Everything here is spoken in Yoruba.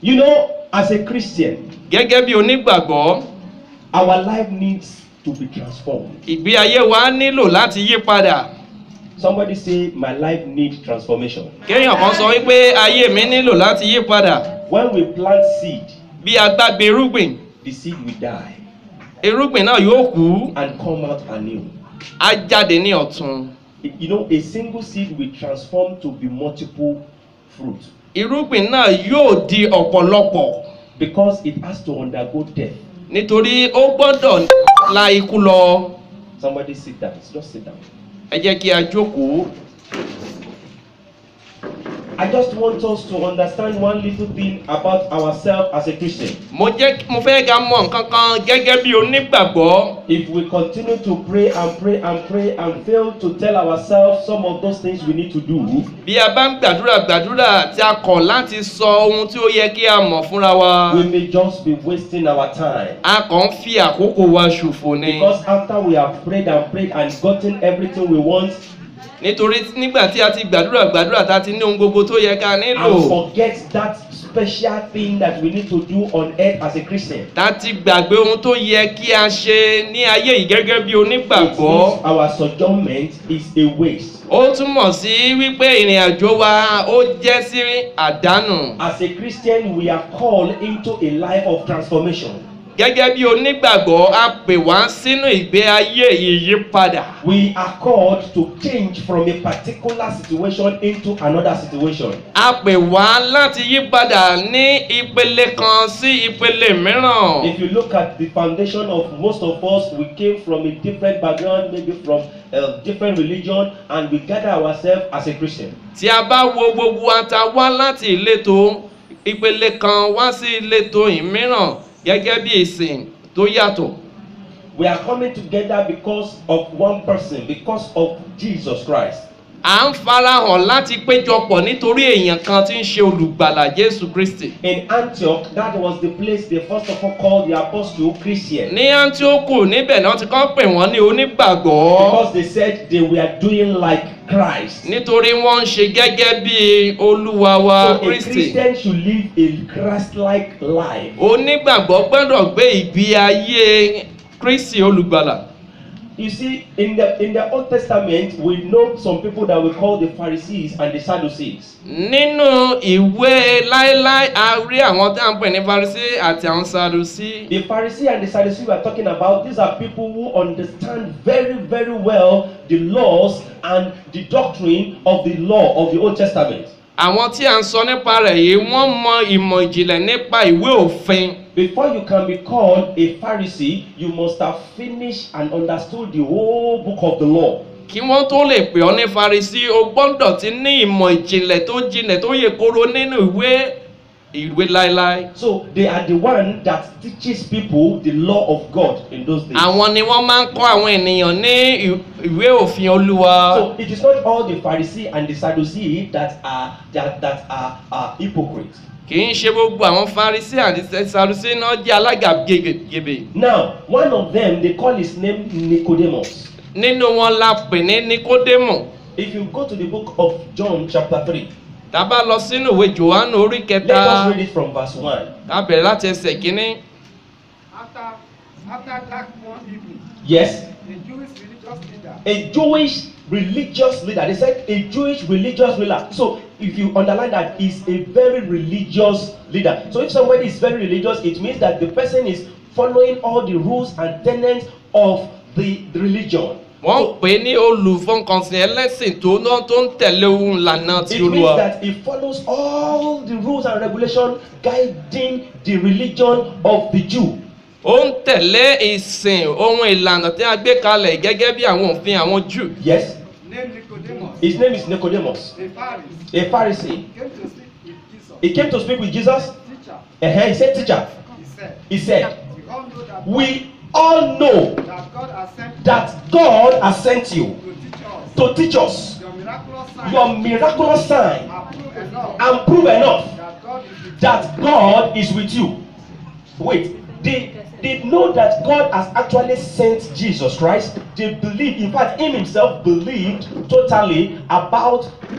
You know, as a Christian, Gẹ́gẹ́ bí onígbàgbọ́, our life needs to be transformed. ìgbé ayé wa nílò láti yí padà. Somebody say, my life needs transformation. Kéèyàn kan sọ wípé ayé mi nílò láti yí padà. When we plant seed, Bí a bá gbin irúgbìn, the seed will die irúgbìn náà yóò kú, and come out anew. á jáde ní ọ̀tun. You know, a single seed will transform to be multiple fruit Irúgbìn náà yóò di ọ̀pọ̀lọpọ̀ because it has to undergo death. nítorí ó gbọ́dọ̀ la ikú lọ. Somebody sit down. Just sit down. Ẹ jẹ́ kí a jókòó. I just want us to understand one little thing about ourselves as a Christian. Mo fẹ́ ká mọ̀ nǹkan kan gẹ́gẹ́ bí onígbàgbọ́. If we continue to pray and pray and pray and fail to tell ourselves some of those things we need to do, Bí a bá ń gbàdúrà tí a kọ̀ láti sọ ohun tí ó yẹ kí a mọ̀ fúnra wa, we may just be wasting our time. a kàn ń fi àkókò wa ṣòfò ni. Because after we have prayed and gotten everything we want, Nítorí nígbà tí a ti gbàdúrà tá a ti ní ohun gbogbo tó yẹ ká and nílò, forget that special thing that we need to do on earth as a Christian, tá a ti gbàgbé ohun tó yẹ kí a ṣe ní ayé yìí gẹ́gẹ́ bí it onígbàgbọ́. means our sojournment is a waste. Ó túmọ̀ sí wípé ìrìn àjò wa ó jẹ́ sí àdánù. As a Christian, we are called into a life of transformation. Gẹ́gẹ́ bí onígbàgbọ́, a pè wá sínú ìgbé ayé ìyípadà. We are called to change from a particular situation into another situation. A pè wá láti yípadà ní ìpele kan sí ìpele mìíràn. If you look at the foundation of most of us, we came from a different background, maybe from a different religion, and we gather ourselves as a Christian. Tí a bá wo gbogbo ata wá láti ìletò ìpele kan wá sí ìletò ìmíràn gẹ́gẹ́ bí ìsìn tó yàtọ̀. We are coming together because of one person, because of Jesus Christ. À ń farahàn láti péjọpọ̀ nítorí èèyàn kan tí ń ṣe olùgbàlà Jésù Kristi. In Antioch, that was the place they first of all called the apostle Christian. Ní Áńtíókù níbẹ̀ náà ti kọ́ pè wọ́n ní onígbàgbọ́. Because they said they were doing like Christ. Nítorí wọ́n ń ṣe gẹ́gẹ́ bí Olúwa wa So a Kristi. Christian should live a Christ-like life. Onígbàgbọ́ gbọ́dọ̀ gbé ìgbé ayé Kristi olùgbàlà. You see, in the Old Testament, we know some people that we call the Pharisees and the Sadducees. Nínú ìwé láéláé a rí àwọn tí a ń pè ní Farisí àti àwọn Sadusí. The Pharisee and the Sadducee we are talking about, these are people who understand very, very well the laws and the doctrine of the law of the Old Testament. Àwọn tí a ń sọ nípa rẹ̀ yìí wọ́n mọ ìmọ̀ ìjìnlẹ̀ nípa ìwé òfin. Before you can be called a Pharisee, you must have finished and understood the whole book of the law. Kí wọ́n tó lè pè ọ́ ní Farisí, o gbọ́dọ̀ ti ní ìmọ̀ ìjìnlẹ̀ tó jinlẹ̀ tó yè koro nínú ìwé láéláé. So they are the one that teaches people the law of God in those days. Àwọn ni wọ́n máa ń kọ́ àwọn ènìyàn ní ìwé òfin Olúwa. So it is not all the Pharisee and the Sadducee that are hypocrites. Kì í ṣe gbogbo àwọn Farisí àti Sadusí náà jẹ́ alágàbàgebè. Now, one of them, they call his name Nicodemus. Nínú wọn la pè ní Nikodemu. If you go to the book of John chapter 3, Tá bá lọ sínú ìwé Jòhánù orí let kẹta, us read it from verse 1. ká bẹ̀rẹ̀ láti ẹsẹ̀ kínní. After that one evening, Yes, a Jewish a Jewish religious religious leader leader. They said a Jewish religious leader. So if you underline that, he's a very religious leader. So if somebody is very religious, it means that the person is following all the rules and tenets of the religion. Wọ́n pè ní olùfọkànsìn ẹlẹ́sìn tó ń tẹ̀lé ohun ìlànà ti It means Olúwa. that he follows all the rules and regulations guiding the religion of the Jew. Ó ń tẹ̀lé ìsìn ohun ìlànà tí a gbé kalẹ̀ gẹ́gẹ́ bí àwọn òfin àwọn Júù. Yes, named Nicodemus, his name is Nicodemus, a Pharisee, a Pharisee. came to speak with Jesus. He came to speak with Jesus. Teacher, He said, "Teacher," he said, we all know that God has sent that God has sent you to teach to teach us us your miraculous sign your miraculous sign and prove enough and prove enough that God is that God is with you. with you. Wait, they know that God has actually sent Jesus Christ. They believe, in fact, him himself believed totally about